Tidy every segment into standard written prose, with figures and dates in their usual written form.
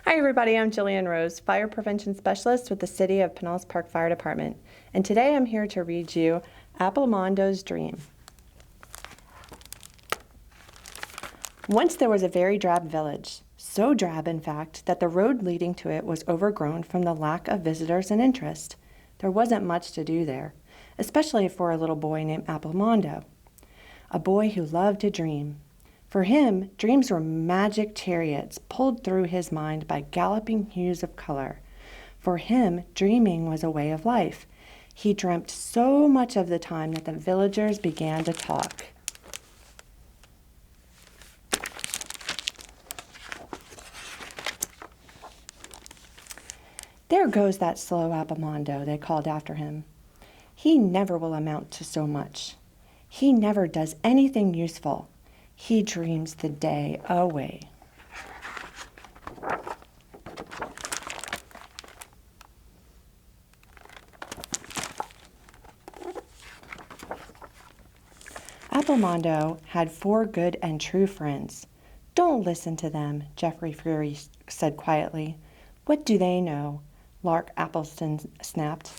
Hi everybody, I'm Jillian Rose, Fire Prevention Specialist with the City of Pinellas Park Fire Department. And today I'm here to read you Appelemando's Dream. Once there was a very drab village, so drab in fact that the road leading to it was overgrown from the lack of visitors and interest. There wasn't much to do there, especially for a little boy named Appelemando, a boy who loved to dream. For him, dreams were magic chariots pulled through his mind by galloping hues of color. For him, dreaming was a way of life. He dreamt so much of the time that the villagers began to talk. "There goes that slow Appelemando," they called after him. "He never will amount to so much. He never does anything useful. He dreams the day away." Appelemando had 4 good and true friends. "Don't listen to them," Geoffrey Fury said quietly. "What do they know?" Lark Appleston snapped.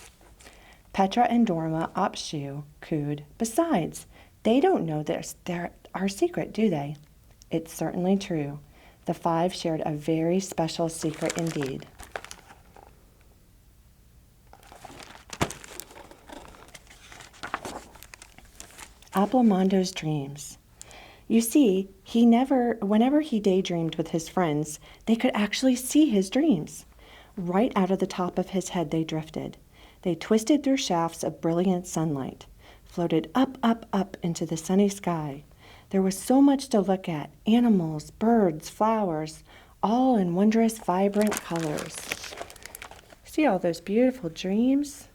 Petra and Dorma Opshoe cooed. "Besides, they don't know our secret, do they?" It's certainly true. The 5 shared a very special secret indeed. Appelemando's dreams. You see, whenever he daydreamed with his friends, they could actually see his dreams. Right out of the top of his head they drifted. They twisted through shafts of brilliant sunlight, floated up, up, up into the sunny sky. There was so much to look at: animals, birds, flowers, all in wondrous, vibrant colors. See all those beautiful dreams?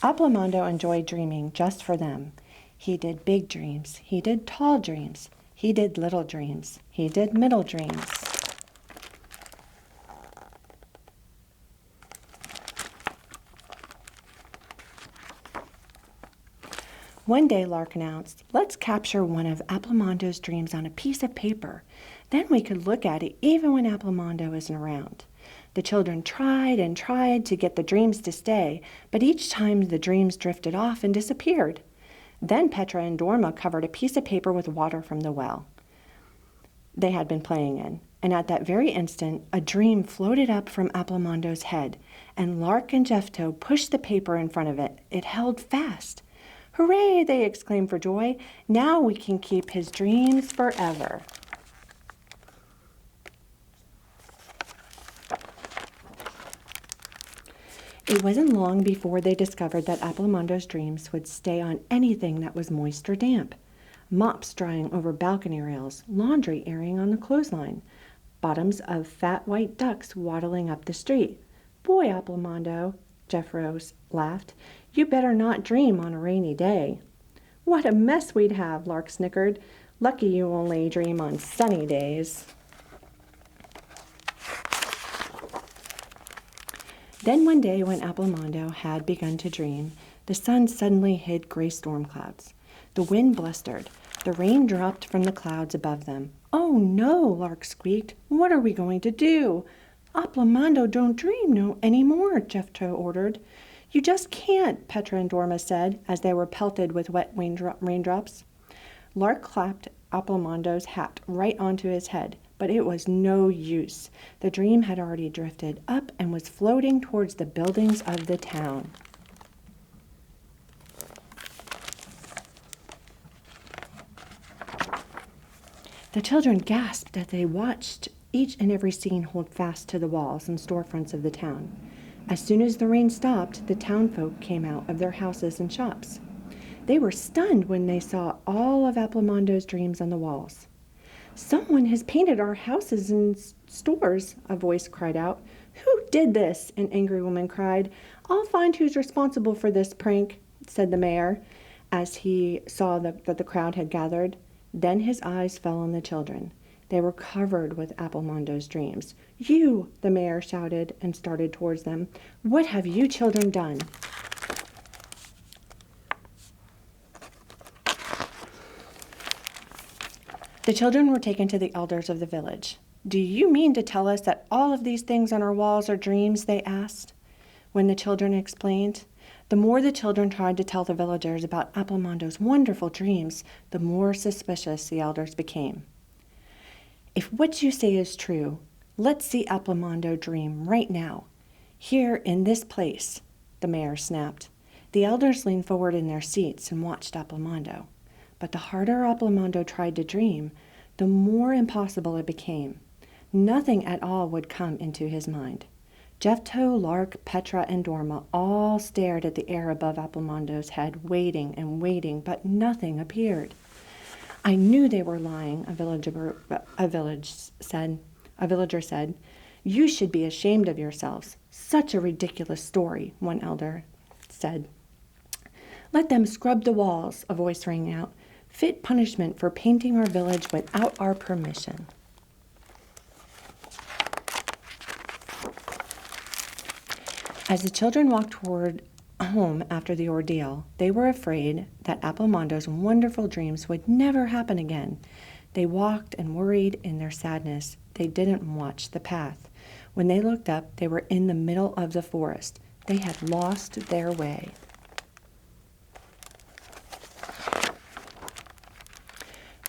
Appelemando enjoyed dreaming just for them. He did big dreams. He did tall dreams. He did little dreams. He did middle dreams. One day, Lark announced, "Let's capture one of Appelemando's dreams on a piece of paper. Then we could look at it even when Appelemando isn't around." The children tried and tried to get the dreams to stay, but each time the dreams drifted off and disappeared. Then Petra and Dorma covered a piece of paper with water from the well they had been playing in, and at that very instant a dream floated up from Appelemando's head, and Lark and Jeffto pushed the paper in front of it. It held fast. "Hooray!" they exclaimed for joy. "Now we can keep his dreams forever." It wasn't long before they discovered that Appelemando's dreams would stay on anything that was moist or damp. Mops drying over balcony rails, laundry airing on the clothesline, bottoms of fat white ducks waddling up the street. "Boy, Appelemando," Jeff Rose laughed, "you better not dream on a rainy day." "What a mess we'd have," Lark snickered. "Lucky you only dream on sunny days." Then one day when Appelemando had begun to dream, the sun suddenly hid gray storm clouds. The wind blustered. The rain dropped from the clouds above them. "Oh no," Lark squeaked. "What are we going to do?" "Appelemando don't dream no anymore," Jeffto ordered. "You just can't," Petra and Dorma said as they were pelted with wet raindrops. Lark clapped Appelemando's hat right onto his head, but it was no use. The dream had already drifted up and was floating towards the buildings of the town. The children gasped as they watched each and every scene hold fast to the walls and storefronts of the town. As soon as the rain stopped, the townfolk came out of their houses and shops. They were stunned when they saw all of Appelemando's dreams on the walls. "Someone has painted our houses and stores," a voice cried out. "Who did this?" an angry woman cried. "I'll find who's responsible for this prank," said the mayor, as he saw that the crowd had gathered. Then his eyes fell on the children. They were covered with Appelemando's dreams. "You!" the mayor shouted and started towards them. "What have you children done?" The children were taken to the elders of the village. "Do you mean to tell us that all of these things on our walls are dreams?" they asked. When the children explained, the more the children tried to tell the villagers about Appellamondo's wonderful dreams, the more suspicious the elders became. "If what you say is true, let's see Appelemando dream right now, here in this place," the mayor snapped. The elders leaned forward in their seats and watched Appelemando. But the harder Appelemando tried to dream, the more impossible it became. Nothing at all would come into his mind. Jeffto, Lark, Petra, and Dorma all stared at the air above Appelemando's head, waiting and waiting, but nothing appeared. "I knew they were lying," a villager said. "You should be ashamed of yourselves. Such a ridiculous story," one elder said. "Let them scrub the walls," a voice rang out. "Fit punishment for painting our village without our permission." As the children walked toward home after the ordeal, they were afraid that Appelemando's wonderful dreams would never happen again. They walked and worried in their sadness. They didn't watch the path. When they looked up, they were in the middle of the forest. They had lost their way.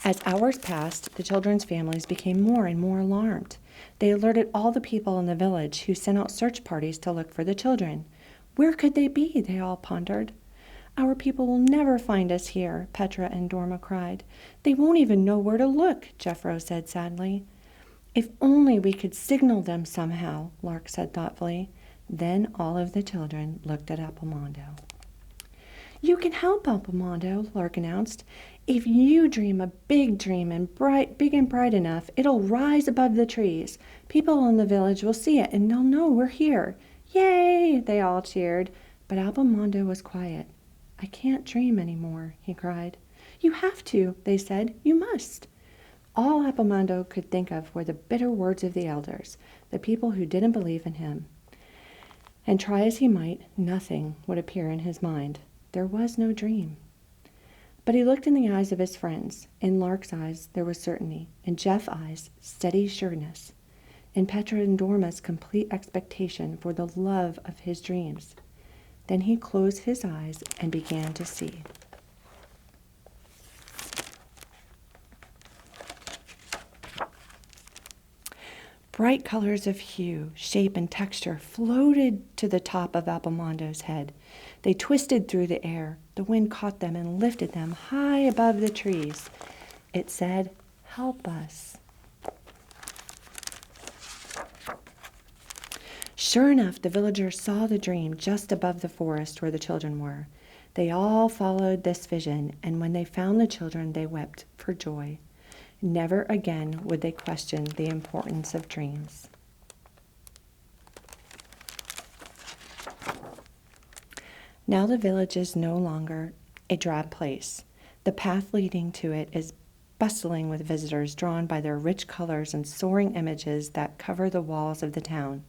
As hours passed, the children's families became more and more alarmed. They alerted all the people in the village, who sent out search parties to look for the children. "Where could they be?" they all pondered. "Our people will never find us here," Petra and Dorma cried. "They won't even know where to look," Jeffro said sadly. "If only we could signal them somehow," Lark said thoughtfully. Then all of the children looked at Appelemando. "You can help, Appelemando," Lark announced. "If you dream a big dream and big and bright enough, it'll rise above the trees. People in the village will see it and they'll know we're here." "Yay!" they all cheered. But Appelemando was quiet. "I can't dream anymore," he cried. "You have to," they said. "You must." All Appelemando could think of were the bitter words of the elders, the people who didn't believe in him. And try as he might, nothing would appear in his mind. There was no dream. But he looked in the eyes of his friends. In Lark's eyes, there was certainty. In Jeff's eyes, steady sureness. In Petra and Dorma's complete expectation for the love of his dreams. Then he closed his eyes and began to see. Bright colors of hue, shape, and texture floated to the top of Appelemando's head. They twisted through the air. The wind caught them and lifted them high above the trees. It said, "Help us." Sure enough, the villagers saw the dream just above the forest where the children were. They all followed this vision, and when they found the children, they wept for joy. Never again would they question the importance of dreams. Now the village is no longer a drab place. The path leading to it is bustling with visitors drawn by their rich colors and soaring images that cover the walls of the town.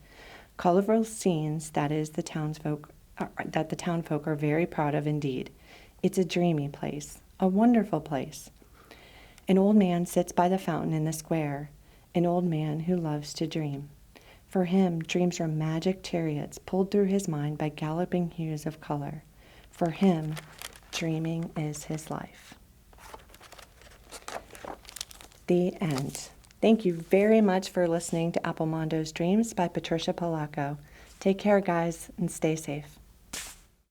Colorful scenes that the townsfolk are very proud of indeed. It's a dreamy place, a wonderful place. An old man sits by the fountain in the square, an old man who loves to dream. For him, dreams are magic chariots pulled through his mind by galloping hues of color. For him, dreaming is his life. The end. Thank you very much for listening to Appelemando's Dreams by Patricia Polacco. Take care, guys, and stay safe.